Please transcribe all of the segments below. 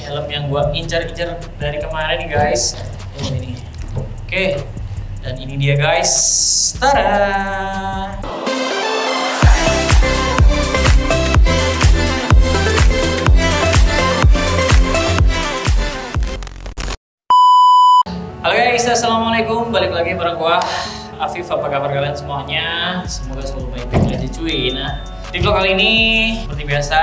helm yang gua incar-incar dari kemarin nih guys. Ini. Oke. Dan ini dia guys. Tada! Halo guys, assalamualaikum. Balik lagi bareng gua Afif. Apa kabar kalian semuanya? Semoga selalu baik-baik aja cuy. Nah, di vlog kali ini seperti biasa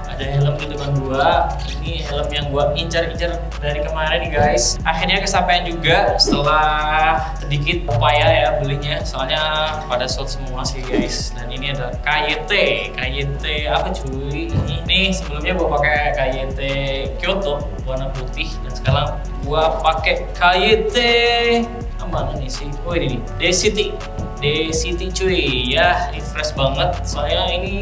ada helm di depan gua. Ini helm yang gua incar-incar dari kemarin nih guys. Akhirnya kesampaian juga setelah sedikit upaya ya belinya. Soalnya pada sold semua sih guys. Dan ini ada KYT apa cuy? Ini sebelumnya gua pakai KYT Kyoto warna putih dan sekarang gua pakai KYT mana nih sih? Oh ini nih, D-City cuy ya, ini fresh banget. Soalnya ini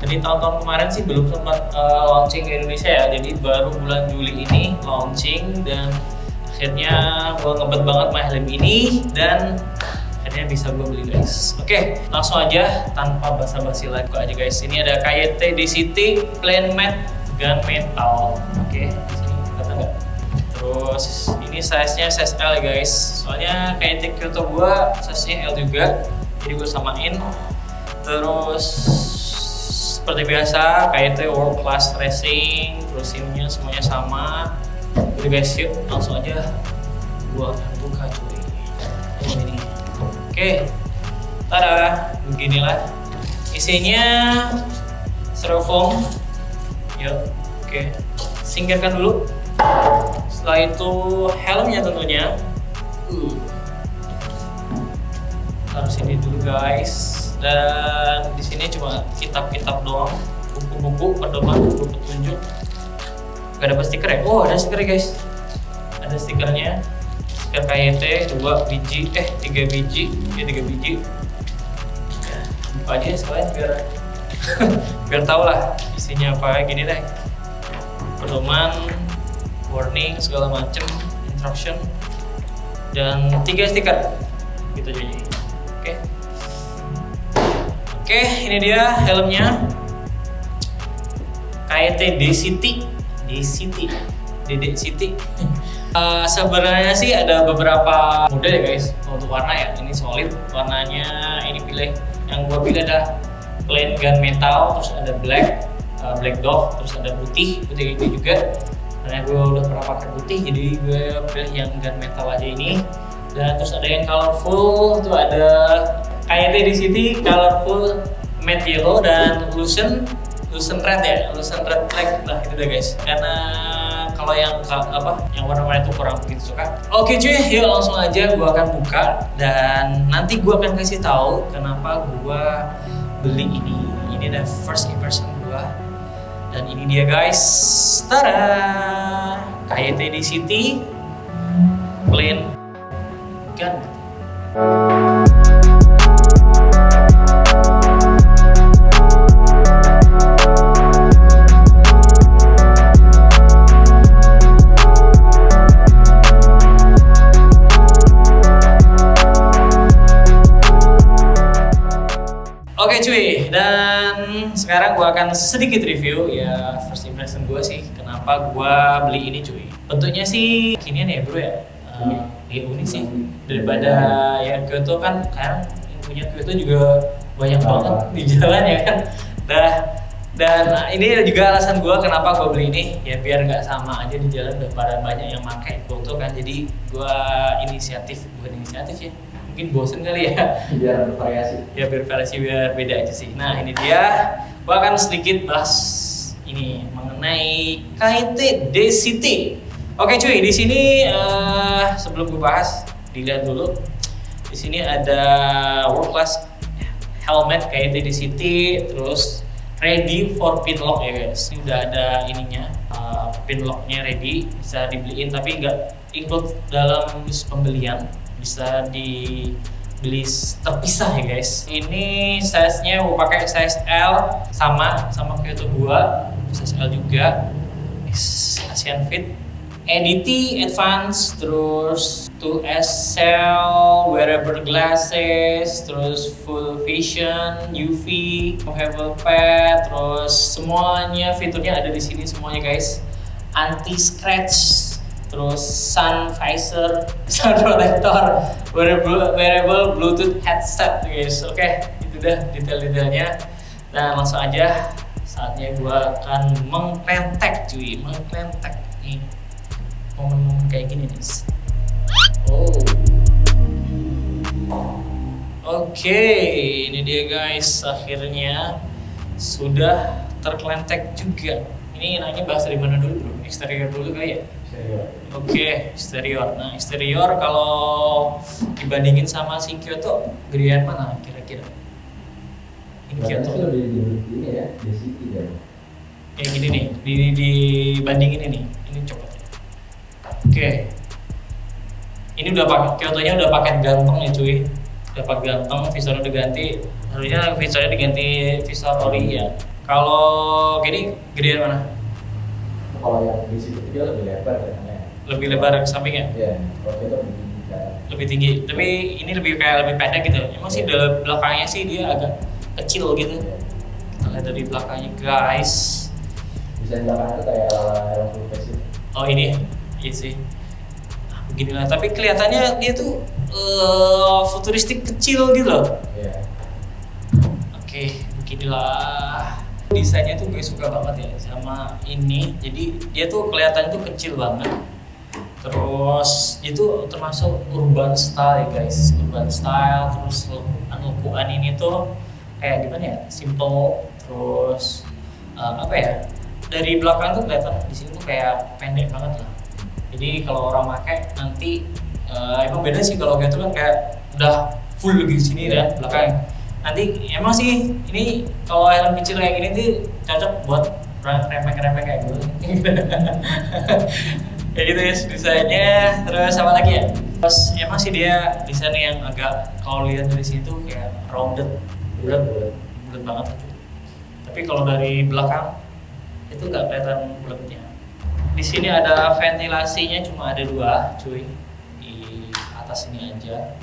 dari tahun-tahun kemarin sih belum sempat launching ke Indonesia ya. Jadi baru bulan Juli ini launching dan akhirnya gue ngebet banget sama helm ini dan akhirnya bisa gue beli guys. Oke, langsung aja tanpa basa-basi lagi aja guys. Ini ada KYT D-City Plain Matte Gunmetal. Oke, di sini kata nggak? Terus ini size-nya size L ya guys. Soalnya kayak Kyoto gua size-nya L juga. Jadi gua samain. Terus seperti biasa KYT World Class Racing. Terus ininya semuanya sama. Jadi guys yuk langsung aja gua akan buka cuy. Ini. Oke. Tada, beginilah. Isinya styrofoam. Yuk. Oke. Singkirkan dulu. Setelah itu helmnya tentunya. Taruh sini dulu guys. Dan di sini cuma kitab-kitab doang, buku-buku pedoman, buku petunjuk. Gak ada stiker ya? Oh ada stiker guys. Ada stikernya. Stiker KYT 2 biji, 3 biji, 3 biji. Buka aja sekalian biar tahu lah isinya apa. Gini deh. Pedoman, warning segala macem, instruction, dan 3 stiker gitu aja. Oke, ini dia helmnya KYT D-City. Sebenarnya sih ada beberapa model ya guys untuk warna ya. Ini solid warnanya, ini pilih yang gua pilih ada plain gunmetal, terus ada black dove, terus ada putih ini juga. Karena gue udah pernah pakai putih, jadi gue pilih yang gunmetal aja ini. Dan terus ada yang colorful, tuh ada KYT D-City colorful matte yellow dan Lucent red ya, Lucent red black lah itu deh guys. Karena kalau yang warna-warna itu kurang begitu suka. Oke cuy, yuk langsung aja gue akan buka dan nanti gue akan kasih tahu kenapa gue beli ini. Ini adalah first impression gue. Dan ini dia guys, tada! KYT D-City Plain Gun. Oke cuy, dan sekarang gue akan sedikit review ya first impression gue sih kenapa gue beli ini cuy. Bentuknya sih kinian ya bro ya, dia unik sih daripada ya Kyoto kan yang punya Kyoto juga banyak banget di jalan ya kan. Dan ini juga alasan gue kenapa gue beli ini ya biar nggak sama aja di jalan daripada banyak yang pakai Kyoto kan. Jadi gue bukan inisiatif ya. Mungkin bosen kali ya. Biar bervariasi. Ya biar beda aja sih. Nah ini dia, gua akan sedikit bahas ini mengenai KYT D-City. Oke cuy, di sini sebelum gua bahas, dilihat dulu. Di sini ada World Class helmet KYT D-City, terus ready for pin lock ya guys. Ini udah ada ininya, pin locknya ready, bisa dibeliin tapi nggak include dalam pembelian. Bisa dibeli terpisah ya guys. Ini size-nya gue pakai size L sama Kyoto gua, size L juga. Asian Fit. EDT Advance, terus 2S Cell, wearable glasses, terus full vision, UV, movable pad, terus semuanya fiturnya ada di sini semuanya guys. anti scratch, terus sun visor, sun protector, wearable Bluetooth headset guys. Oke, itu dah detail-detailnya. Nah langsung aja, saatnya gua akan mengklentek cuy, mengklentek nih momen-momen kayak gini nih. Oke, ini dia guys, akhirnya sudah terklentek juga. Ini enaknya bahas dari mana dulu bro? Eksterior dulu kali ya? Eksterior. Oke, eksterior. Nah eksterior kalau dibandingin sama si Kyoto, gedean mana kira-kira? Ini Kyoto. Ini ya, di City kan. Kayak gini nih, dibandingin ini coba. Oke. Ini udah pakai Kyoto-nya udah pakai ganteng ya cuy. Udah pakai ganteng, visornya udah ganti. Harusnya visornya diganti visor ori ya. Kalau gini gedean mana? Kalau yang di situ dia lebih lebar katanya. Lebih lebar ke sampingnya? Iya, kalau itu lebih tinggi. Tapi ini lebih kayak lebih pendek gitu. Emang sih dari belakangnya sih dia agak kecil gitu. Kita lihat dari belakangnya guys. Bisa belakang itu kayak helm full face itu. Oh ini, iya sih. Nah, beginilah. Tapi kelihatannya dia tuh futuristik kecil gitu loh. Iya. Oke, beginilah. Desainnya tuh gue suka banget ya sama ini. Jadi dia tuh kelihatan tuh kecil banget. Terus itu termasuk urban style ya guys. Urban style, terus lekuan ini tuh kayak gimana ya? Simple, terus apa ya? Dari belakang tuh kelihatan di sini tuh kayak pendek banget lah. Jadi kalau orang pakai nanti emang beda sih kalau gitu kan kayak udah full di sini ya belakang. Nanti emang sih ini kalau helm kecil kayak gini tuh cocok buat remeh-remeh kayak gue. Kayak gitu ya desainnya. Terus apa lagi ya? Terus emang sih dia desainnya yang agak kalau lihat dari situ kayak rounded, bulat banget. Tapi kalau dari belakang itu nggak kelihatan bulatnya. Di sini ada ventilasinya cuma ada 2 cuy, di atas ini aja.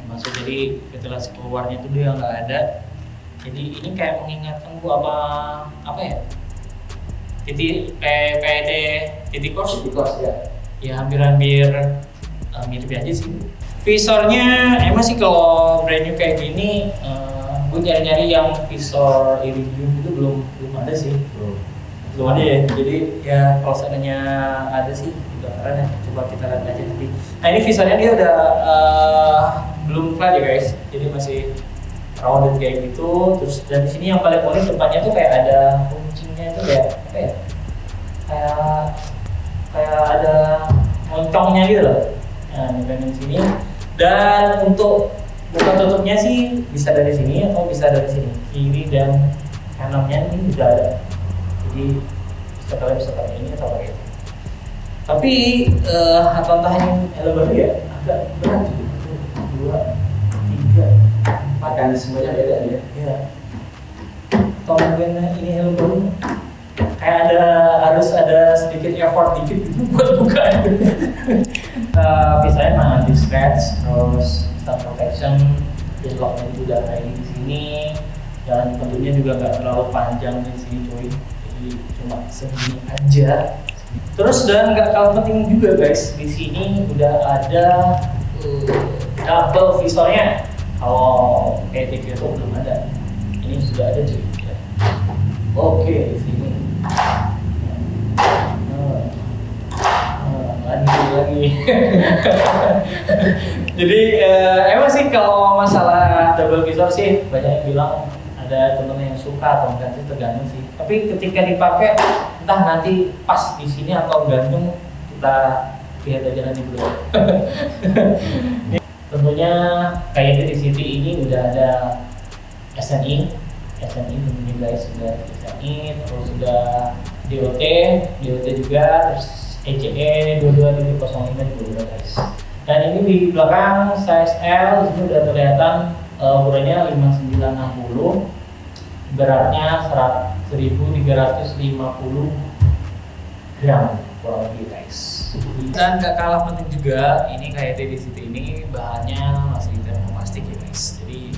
Masuk jadi ventilasi keluarnya itu dia nggak ada. Jadi ini kayak mengingatkan gua apa ya? Titik kors ya. Ya hampir mirip aja sih. Visornya emang sih kalau brand new kayak gini, gue nyari yang visor iridium itu belum ada sih. Belum ada ya. Jadi ya kalau seandainya ada sih udah keren ya. Coba kita lihat aja nanti. Nah ini visornya dia udah belum flat ya guys, jadi masih rounded kayak gitu. Terus dari sini yang paling unik depannya tuh kayak ada kuncingnya itu kayak apa ya? Kayak ada moncongnya gitu loh. Nah di sini. Dan untuk buka tutupnya sih bisa dari sini atau bisa dari sini, kiri dan kanannya ini udah ada. Jadi kalian bisa pakai ini atau pakai itu. Tapi tantangan helm baru ya agak berat. 2, 3, 4 mekanismenya beda ya. Iya. Tombolnya ini helm baru kayak harus ada sedikit effort dikit gitu buat buka. Biasanya mah anti scratch, terus sun protection, pinlocknya juga kayak di sini, dan tentunya juga nggak terlalu panjang di sini cuy. Jadi cuma segini aja. Terus dan nggak kalah penting juga guys, di sini udah ada double visornya. Kalau kayak TV itu belum ada. Ini sudah ada cuy. Oke, di sini. Lagi. Jadi emang sih kalau masalah double visor sih banyak yang bilang ada temen yang suka atau enggak sih, tergantung sih. Tapi ketika dipakai entah nanti pas di sini atau gantung, kita lihat aja nanti dulu. Tentunya kayak di City ini udah ada SNI tentunya guys, sudah SNI, terus sudah DOT juga, terus ECE 22.05 juga udah guys. Dan ini di belakang size L itu udah kelihatan ukurannya 5960, beratnya 1350 gram kurang lebih guys. Dan gak kalah penting juga, ini kayak di City ini bahannya masih termoplastik ya guys. Jadi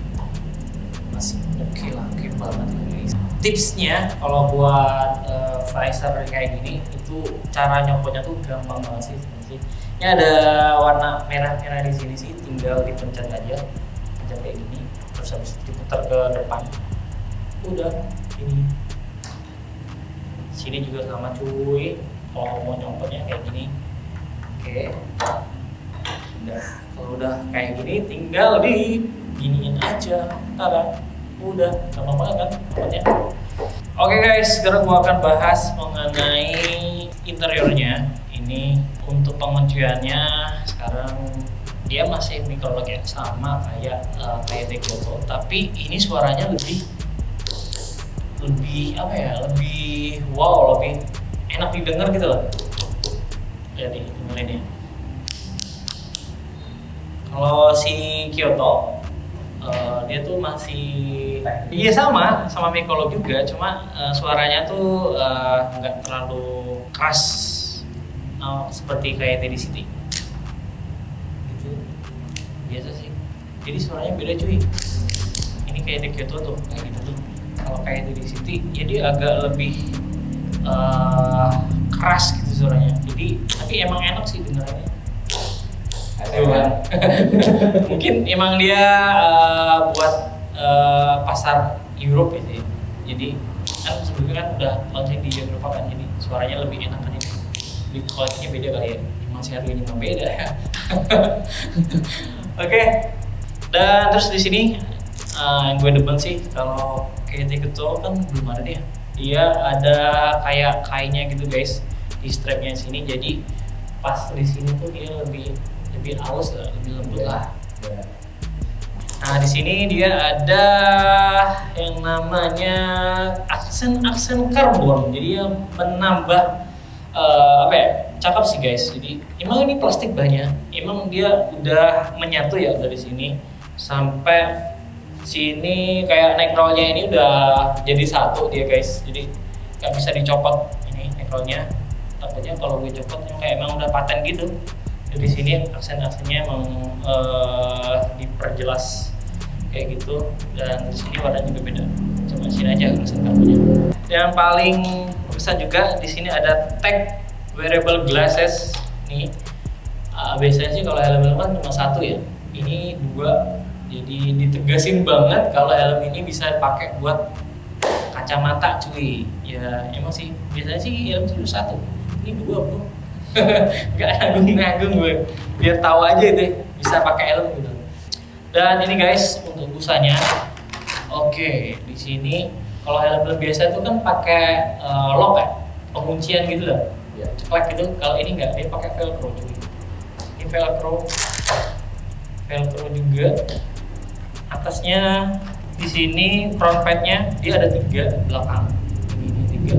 masih oke lah, oke banget lah guys. tipsnya kalau buat visor kayak gini itu cara nyopotnya tuh gampang banget sih sebenarnya. Ini ada warna merah-merah di sini sih, tinggal dipencet aja, pencet kayak gini, terus habis itu diputar ke depan. Udah, ini. Sini juga sama cuy. Kalau mau nyopotnya kayak gini, oke. Kalau udah kayak gini, tinggal diginiin aja, tada. Udah, gampang banget kan nyopotnya. Oke guys, sekarang gua akan bahas mengenai interiornya. Ini untuk pengunciannya sekarang dia masih microlock ya, sama kayak Kyoto, tapi ini suaranya lebih apa ya, lebih wow, lebih enak didengar gitu loh. Lihat nih, dengerin ya. Kalau si Kyoto dia tuh masih iya sama microlock juga, cuma suaranya tuh nggak terlalu keras seperti kayak Teddy City gitu, biasa sih. Jadi suaranya beda cuy. Ini kayak The Kyoto tuh kayak gitu tuh. Kalau kayak Teddy City ya dia agak lebih keras gitu suaranya. Jadi tapi emang enak sih dengarannya. Mungkin emang dia buat pasar Europe gitu ya. Jadi kan sebelumnya kan udah launching di Eropa kan, jadi suaranya lebih enak kan ini. Di kualitasnya beda kali ya. Emang sih harganya memang beda ya. Oke. Dan terus di sini yang gue demen sih kalau kayak Kyoto kan belum ada dia. Dia ada kayak kainnya gitu guys di strapnya sini. Jadi pas di sini tuh dia lebih halus lah, lebih lembut lah. Nah di sini dia ada yang namanya aksen karbon, jadi yang menambah apa ya, cakep sih guys. Jadi emang ini plastik banyak, emang dia udah menyatu ya dari sini sampai sini, kayak neck rollnya ini udah jadi satu dia guys. Jadi nggak bisa dicopot ini neck rollnya. Takutnya kalau gue copot kayak emang udah paten gitu. Di sini aksen-aksennya emang diperjelas kayak gitu, dan di sini warnanya juga beda. Coba sini aja aksen karbonnya. Yang paling besar juga di sini ada tag wearable glasses nih. Biasanya sih kalau helm kan cuma satu ya, ini dua. Jadi ditegasin banget kalau helm ini bisa dipakai buat kacamata cuy. Ya emang sih biasanya sih helm itu satu, ini dua bro. Gak nanggung gue, biar tahu aja deh bisa pakai helm gitu. Dan ini guys untuk busanya, oke di sini kalau helm biasa itu kan pakai lock ya, penguncian gitu lah, ceklek gitu. Kalau ini enggak, dia pakai velcro cuy. Ini velcro juga. Atasnya di sini front padnya dia ada 3, belakang ini 3.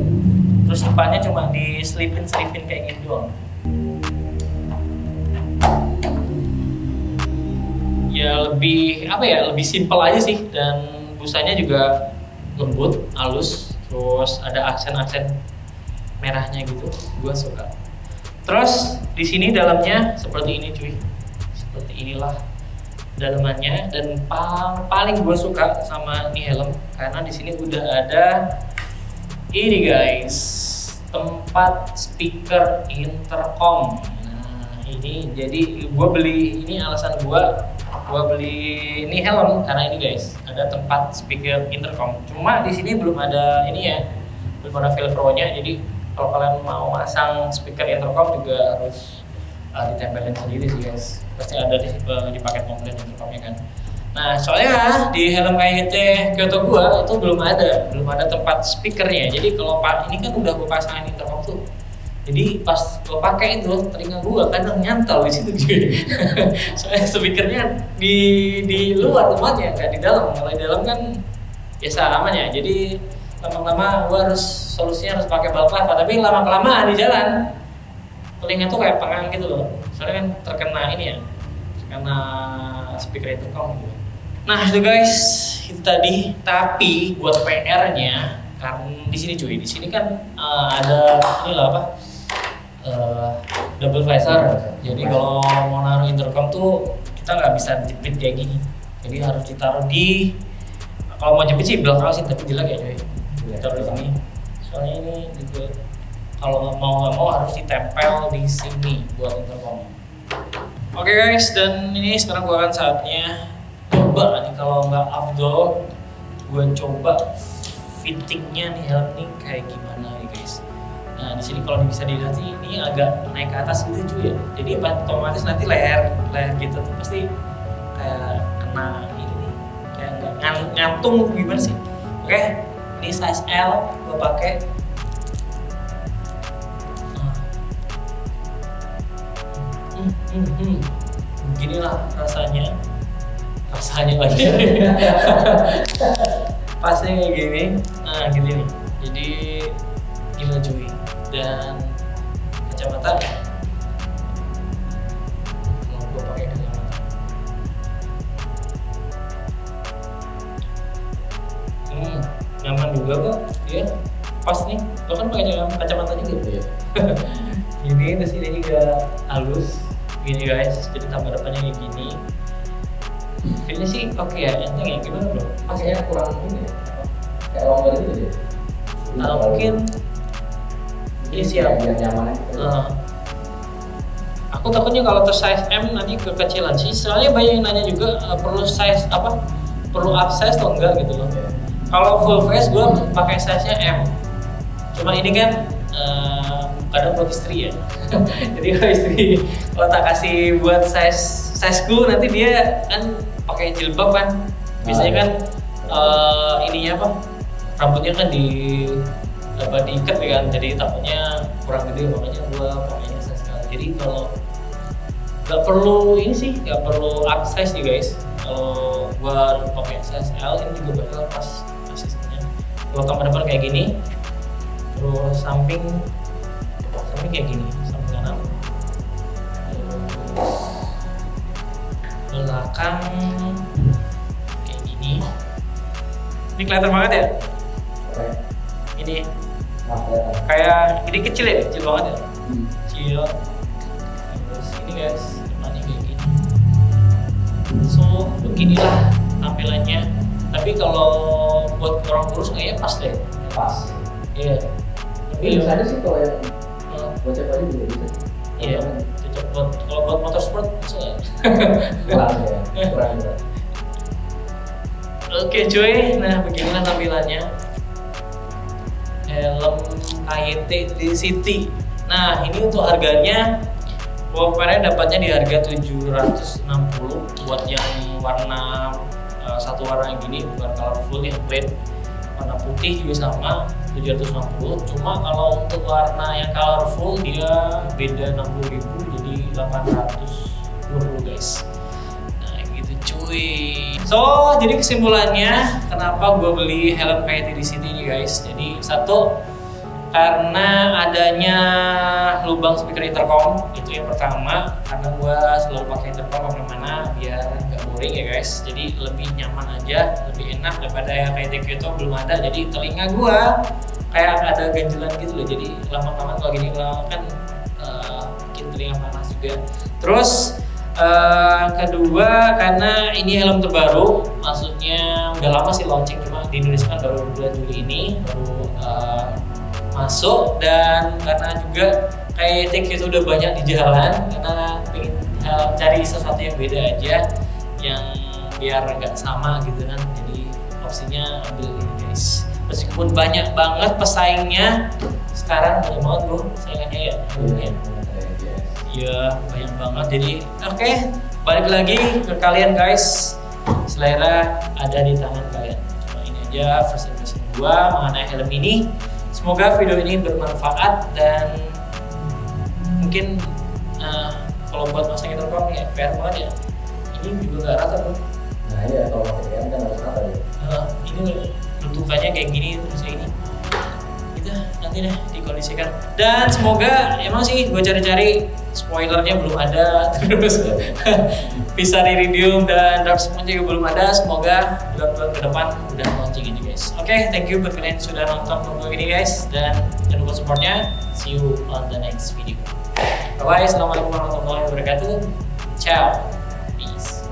Terus depannya cuma diselipin kayak gitu doang. Ya lebih apa ya, lebih simple aja sih, dan busanya juga lembut, halus, terus ada aksen merahnya gitu, gua suka. Terus di sini dalamnya seperti ini cuy, seperti inilah dalamannya. Dan paling gua suka sama ini helm karena di sini udah ada ini guys, tempat speaker intercom. Nah ini jadi gua beli ini, alasan gua beli ini helm karena ini guys ada tempat speaker intercom. Cuma di sini belum ada ini ya, belum ada velcro-nya. Jadi kalau kalian mau masang speaker intercom juga harus ditempelin sendiri sih guys. Pasti ada di paket komplit intercomnya kan. Nah soalnya di helm kayak Kyoto gua itu belum ada tempat speakernya. Jadi kalau ini kan udah gua pasangin intercom tuh. Jadi pas gua pakai itu telinga gua kadang nyantol di situ cuy. Soalnya speakernya di luar tempatnya, nggak di dalam. Kalau di dalam kan biasa aman ya. Jadi lama-lama gua solusinya harus pakai balklava. Tapi lama-kelamaan di jalan telinga tuh kayak pengang gitu loh. Soalnya kan terkena ini ya, karena speaker intercom gitu. Nah itu guys, itu tadi. Tapi buat PR-nya kan di sini cuy, di sini kan ada ini lah apa? Double visor. Jadi kalau mau naruh intercom tuh kita nggak bisa jepit kayak gini. Jadi harus ditaruh di, kalau mau jepit sih belakang sih, tapi jelek ya cuy. taruh di sini. Soalnya ini juga kalau nggak mau harus ditempel di sini buat intercom. Oke guys, dan ini sekarang gua akan saatnya coba nih, kalau nggak afdol gua coba fittingnya nih helm nih kayak gimana nih guys. Nah di sini kalau bisa dilihat sih ini agak naik ke atas gitu cuy ya. Jadi otomatis nanti leher gitu tuh pasti kayak kena ini nih, kayak nggak ngantung gimana sih. Oke, ini size L gua pakai. Beginilah rasanya lagi. Pasnya kayak gini, nah gini nih. Jadi gila cuy. Dan kacamata, mau gue pakai kacamata. Nyaman juga kok, ya pas nih. Lo kan pakai kacamata juga ya. Ini kesini juga halus, gini guys. Jadi tambah depannya kayak gini. Ini sih oke ya, enteng ya, gimana bro? Pakainya kurang ini ya, kayak longgar gitu deh. Mungkin ini siap. Biar nyaman aja. Aku takutnya kalau size M nanti kekecilan sih. Soalnya banyak yang nanya juga perlu size apa? Perlu up size atau enggak gitu loh. Kalau full face gue pakai size-nya M. Cuma ini kan kadang buat istri ya. Jadi kalau istri kalau tak kasih buat sizeku nanti dia kan pakai jilbab kan. Biasanya kan ininya apa? Rambutnya kan diikat kan. Jadi takutnya kurang gede, makanya gua pakainya size L. Jadi kalau nggak perlu ini sih, nggak perlu up size nih guys. Kalau gua pakai size L ini juga bakal pas sistemnya. Kalau tambah depan kayak gini, terus samping kayak gini, samping kanan, belakang kayak gini. Ini kelihatan banget ya? Ini kayak ini kecil ya, kecil banget ya, kecil. Terus ini guys, depannya kayak gini. So beginilah tampilannya. Tapi kalau buat orang kurus kayaknya pas deh. Pas. Iya. Tapi bisa aja sih kalau yang bocah aja juga bisa. Iya. Cocok buat kalau buat motorsport bisa. Kurang ya. Kurang. Oke cuy, nah beginilah tampilannya helm KYT City. Nah ini untuk harganya, Wolverine dapatnya di harga 760 buat yang warna satu warna gini, bukan colorful yang plain. Warna putih juga sama 760. Cuma kalau untuk warna yang colorful dia beda 60.000 jadi 820 guys. Nah gitu cuy. So jadi kesimpulannya kenapa gue beli helm KYT di sini nih guys. Jadi satu, karena adanya lubang speaker intercom, itu yang pertama. Karena gue selalu pakai intercom kemana-mana biar nggak boring ya guys. Jadi lebih nyaman aja, lebih enak daripada yang kayak Kyoto belum ada. Jadi telinga gue kayak ada ganjelan gitu loh. Jadi lama-lama kalau gini kan bikin telinga panas juga. Terus kedua, karena ini helm terbaru, maksudnya udah lama sih launching, cuma di Indonesia kan baru bulan Juli ini baru masuk. Dan karena juga kayak Kyoto udah banyak di jalan, karena pengen cari sesuatu yang beda aja, yang biar nggak sama gitu kan. Jadi opsinya ambil ini guys. Meskipun banyak banget pesaingnya sekarang, banyak banget bro saingannya ya. Iya banyak banget. Jadi oke, balik lagi ke kalian guys, selera ada di tangan kalian. Cuma ini aja first impression gua mengenai helm ini. Semoga video ini bermanfaat dan mungkin kalau buat masang intercom ya PR banget ya. Ini juga nggak rata bro. Nah iya, kalau pakai PM kan harus rata ya. Ini bentukannya kayak gini, terus kayak gini. Kita nanti deh dikondisikan. Dan semoga, emang sih gue cari-cari spoilernya belum ada, terus Visar Iridium dan Dark Smoke juga belum ada. Semoga bulan-bulan ke depan udah launching ini guys. Oke, thank you buat kalian yang sudah nonton video ini guys, dan jangan lupa supportnya. See you on the next video. Bye bye, assalamualaikum warahmatullahi wabarakatuh. Ciao, peace.